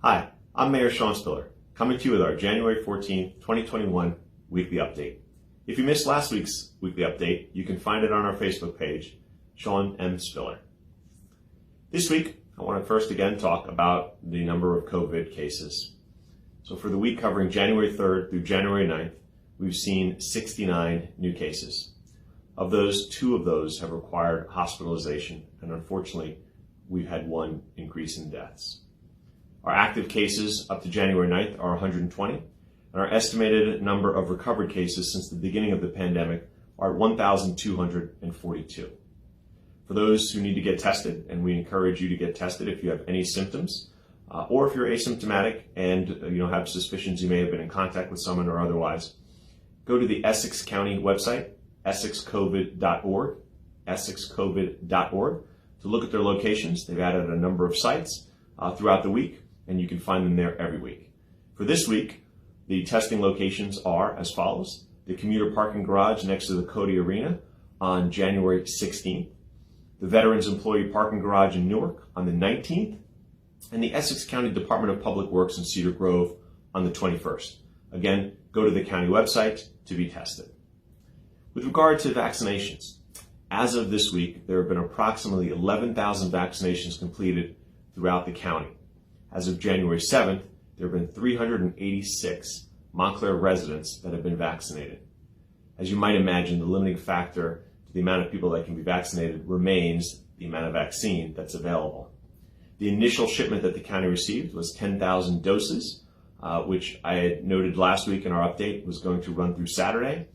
Hi, I'm Mayor Sean Spiller, coming to you with our January 14, 2021 weekly update. If you missed last week's weekly update, you can find it on our Facebook page, Sean M. Spiller. This week, I want to first again talk about the number of COVID cases. So for the week covering January 3rd through January 9th, we've seen 69 new cases. Of those, 2 of those have required hospitalization, and unfortunately, we've had 1 increase in deaths. Our active cases up to January 9th are 120, and our estimated number of recovered cases since the beginning of the pandemic are 1,242. For those who need to get tested, and we encourage you to get tested if you have any symptoms, or if you're asymptomatic and have suspicions you may have been in contact with someone or otherwise, go to the Essex County website, essexcovid.org, essexcovid.org, to look at their locations. They've added a number of sites throughout the week, and you can find them there every week. For this week, the testing locations are as follows: the commuter parking garage next to the Cody Arena on January 16th, the Veterans Employee Parking Garage in Newark on the 19th, and the Essex County Department of Public Works in Cedar Grove on the 21st. Again, go to the county website to be tested. With regard to vaccinations, as of this week, there have been approximately 11,000 vaccinations completed throughout the county. As of January 7th, there have been 386 Montclair residents that have been vaccinated. As you might imagine, the limiting factor to the amount of people that can be vaccinated remains the amount of vaccine that's available. The initial shipment that the county received was 10,000 doses, which I had noted last week in our update was going to run through Saturday.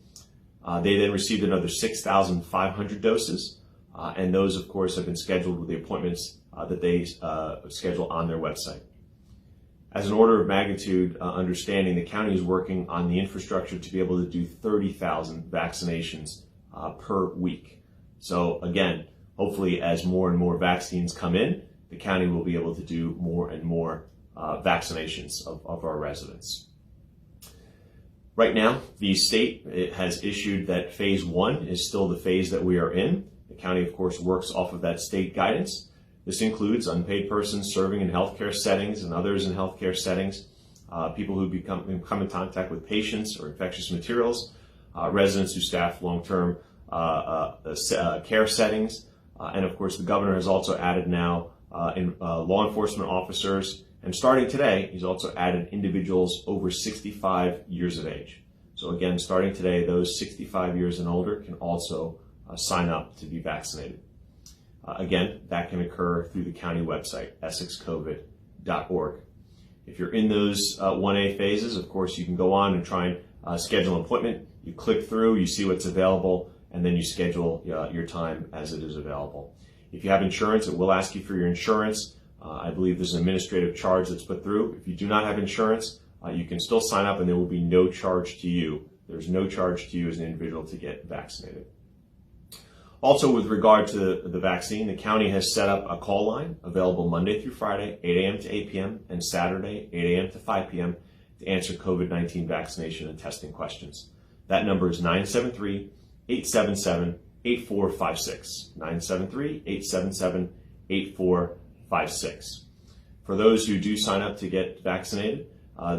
They then received another 6,500 doses, and those, of course, have been scheduled with the appointments that they schedule on their website. As an order of magnitude understanding, the county is working on the infrastructure to be able to do 30,000 vaccinations per week. So again, hopefully as more and more vaccines come in, the county will be able to do more and more vaccinations of our residents. Right now, the state has issued that phase 1 is still the phase that we are in. The county, of course, works off of that state guidance. This includes unpaid persons serving in healthcare settings and others in healthcare settings, people who come in contact with patients or infectious materials, residents who staff long-term care settings, and of course the governor has also added now law enforcement officers, and starting today, he's also added individuals over 65 years of age. So again, starting today, those 65 years and older can also sign up to be vaccinated. Again, that can occur through the county website, essexcovid.org. If you're in those 1A phases, of course, you can go on and try and schedule an appointment. You click through, you see what's available, and then you schedule your time as it is available. If you have insurance, it will ask you for your insurance. I believe there's an administrative charge that's put through. If you do not have insurance, you can still sign up and there will be no charge to you. There's no charge to you as an individual to get vaccinated. Also, with regard to the vaccine, the county has set up a call line available Monday through Friday, 8 a.m. to 8 p.m., and Saturday, 8 a.m. to 5 p.m. to answer COVID-19 vaccination and testing questions. That number is 973-877-8456, 973-877-8456. For those who do sign up to get vaccinated,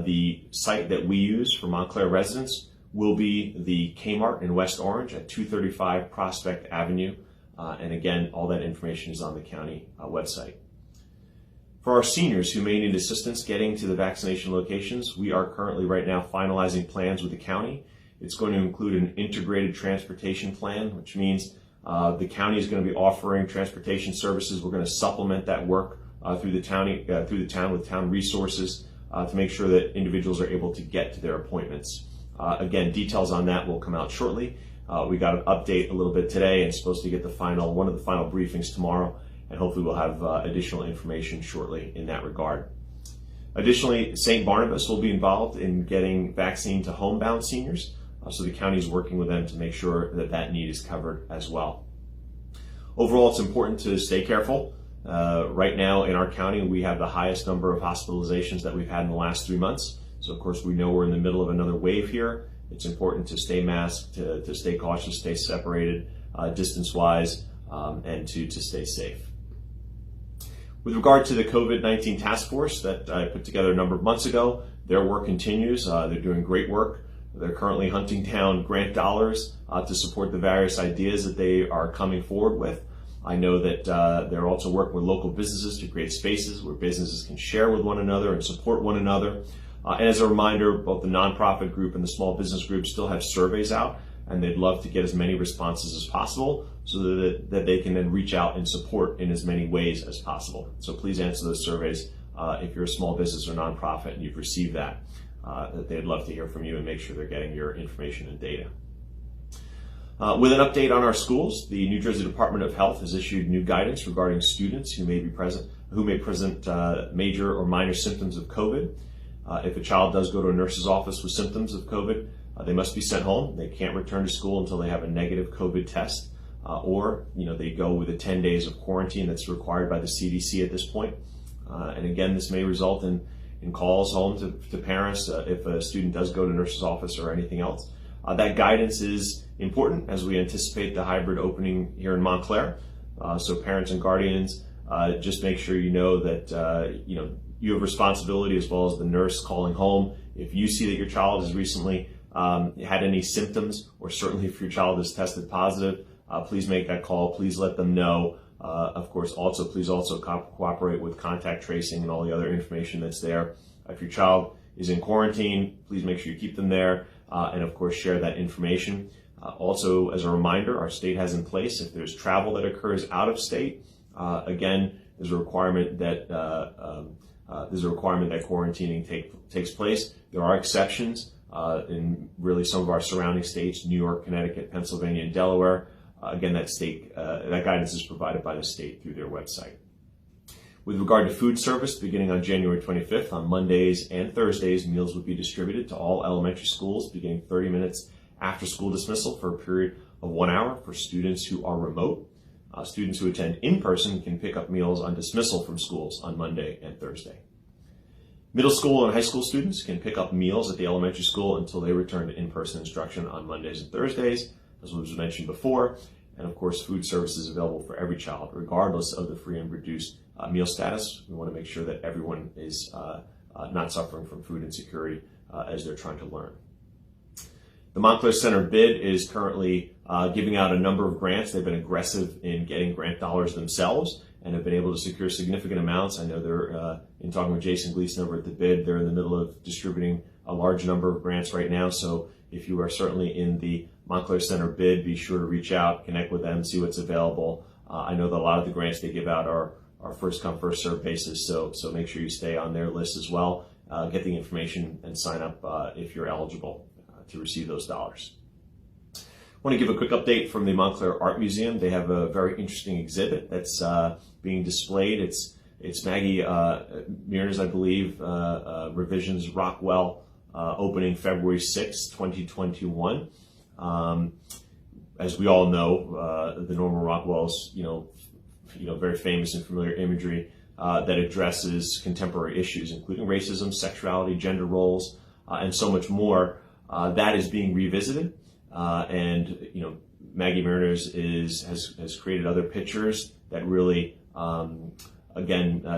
the site that we use for Montclair residents will be the Kmart in West Orange at 235 Prospect Avenue. And again, all that information is on the county website. For our seniors who may need assistance getting to the vaccination locations, we are currently right now finalizing plans with the county. It's going to include an integrated transportation plan, which means the county is going to be offering transportation services. We're going to supplement that work through the town with town resources to make sure that individuals are able to get to their appointments. Again, details on that will come out shortly. We got an update a little bit today and supposed to get one of the final briefings tomorrow, and hopefully we'll have additional information shortly in that regard. Additionally, St. Barnabas will be involved in getting vaccine to homebound seniors, so the county is working with them to make sure that that need is covered as well. Overall, it's important to stay careful. Right now in our county, we have the highest number of hospitalizations that we've had in the last 3 months. So of course, we know we're in the middle of another wave here. It's important to stay masked, to stay cautious, stay separated distance-wise, and to stay safe. With regard to the COVID-19 task force that I put together a number of months ago, their work continues. They're doing great work. They're currently hunting down grant dollars to support the various ideas that they are coming forward with. I know that they're also working with local businesses to create spaces where businesses can share with one another and support one another. And as a reminder, both the nonprofit group and the small business group still have surveys out, and they'd love to get as many responses as possible so that they can then reach out and support in as many ways as possible. So please answer those surveys if you're a small business or nonprofit and you've received that they'd love to hear from you and make sure they're getting your information and data. With an update on our schools, the New Jersey Department of Health has issued new guidance regarding students who may present major or minor symptoms of COVID. If a child does go to a nurse's office with symptoms of COVID, they must be sent home. They can't return to school until they have a negative COVID test, or they go with the 10 days of quarantine that's required by the CDC at this point. And again, this may result in calls home to parents if a student does go to nurse's office or anything else. That guidance is important as we anticipate the hybrid opening here in Montclair. So parents and guardians, just make sure you know that you have responsibility, as well as the nurse calling home. If you see that your child has recently had any symptoms, or certainly if your child has tested positive, please make that call. Please let them know. Of course, please cooperate with contact tracing and all the other information that's there. If your child is in quarantine, please make sure you keep them there, and of course share that information. Also, as a reminder, our state has in place, if there's travel that occurs out of state, again, there's a requirement that quarantining takes place. There are exceptions in really some of our surrounding states: New York, Connecticut, Pennsylvania, and Delaware. Again, that guidance is provided by the state through their website. With regard to food service, beginning on January 25th, on Mondays and Thursdays, meals will be distributed to all elementary schools beginning 30 minutes after school dismissal for a period of 1 hour for students who are remote. Students who attend in person can pick up meals on dismissal from schools on Monday and Thursday. Middle school and high school students can pick up meals at the elementary school until they return to in-person instruction on Mondays and Thursdays, as was mentioned before. And of course, food service is available for every child, regardless of the free and reduced meal status. We want to make sure that everyone is not suffering from food insecurity as they're trying to learn. The Montclair Center bid is currently giving out a number of grants. They've been aggressive in getting grant dollars themselves and have been able to secure significant amounts. I know they're, in talking with Jason Gleason over at the bid, they're in the middle of distributing a large number of grants right now. So if you are certainly in the Montclair Center bid, be sure to reach out, connect with them, see what's available. I know that a lot of the grants they give out are first come, first served basis, so make sure you stay on their list as well. Get the information and sign up if you're eligible to receive those dollars. I want to give a quick update from the Montclair Art Museum. They have a very interesting exhibit that's being displayed. It's Maggie Mearner's, I believe, revisions Rockwell, opening February 6, 2021. As we all know, the Norman Rockwell's, very famous and familiar imagery that addresses contemporary issues, including racism, sexuality, gender roles, and so much more. That is being revisited, and Maggie Mearner's has created other pictures that really,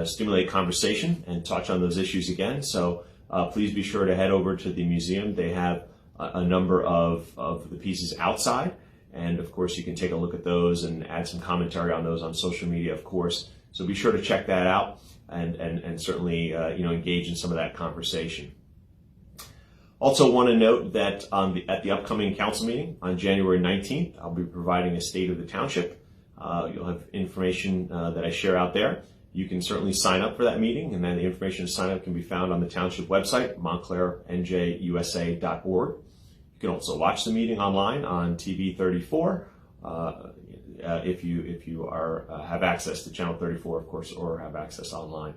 stimulate conversation and touch on those issues again. So please be sure to head over to the museum. They have a number of the pieces outside, and of course you can take a look at those and add some commentary on those on social media, of course. So be sure to check that out and certainly engage in some of that conversation. Also want to note that at the upcoming council meeting on January 19th, I'll be providing a state of the township. You'll have information that I share out there. You can certainly sign up for that meeting, and then the information to sign up can be found on the township website, montclairnjusa.org. You can also watch the meeting online on TV 34 if you have access to channel 34, of course, or have access online.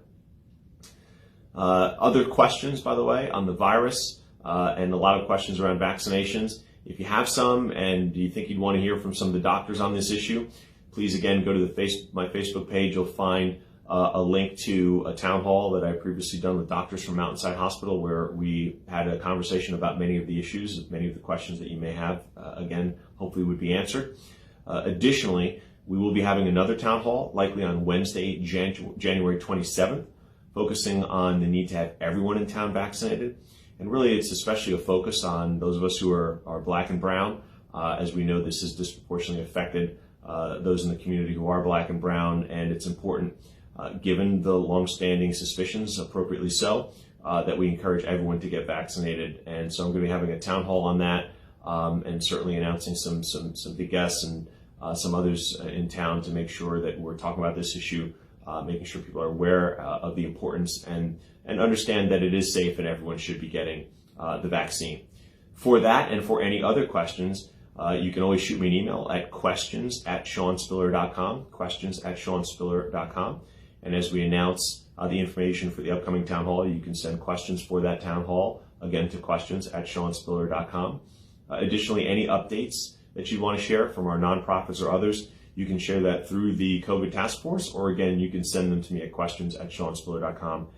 Other questions, by the way, on the virus and a lot of questions around vaccinations. If you have some and you think you'd want to hear from some of the doctors on this issue, please again go to my Facebook page. You'll find a link to a town hall that I previously done with doctors from Mountainside Hospital, where we had a conversation about many of the issues, many of the questions that you may have, again, hopefully would be answered. Additionally, We will be having another town hall, likely on Wednesday, January 27th, focusing on the need to have everyone in town vaccinated. And really, it's especially a focus on those of us who are Black and brown. As we know, this has disproportionately affected those in the community who are Black and brown, and it's important, given the longstanding suspicions, appropriately so, that we encourage everyone to get vaccinated. And so I'm going to be having a town hall on that, and certainly announcing some big guests and some others in town to make sure that we're talking about this issue, making sure people are aware of the importance and understand that it is safe and everyone should be getting the vaccine. For that and for any other questions, you can always shoot me an email at questions@seanspiller.com, questions@seanspiller.com. And as we announce the information for the upcoming town hall, you can send questions for that town hall, again, to questions@seanspiller.com. Additionally, any updates that you want to share from our nonprofits or others, you can share that through the COVID task force, or again, you can send them to me at questions@seanspiller.com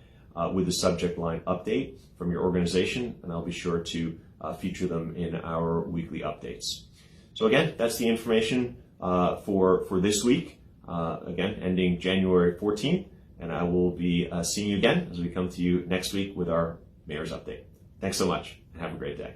with the subject line update from your organization, and I'll be sure to feature them in our weekly updates. So again, that's the information for this week, again, ending January 14th, and I will be seeing you again as we come to you next week with our Mayor's Update. Thanks so much, and have a great day.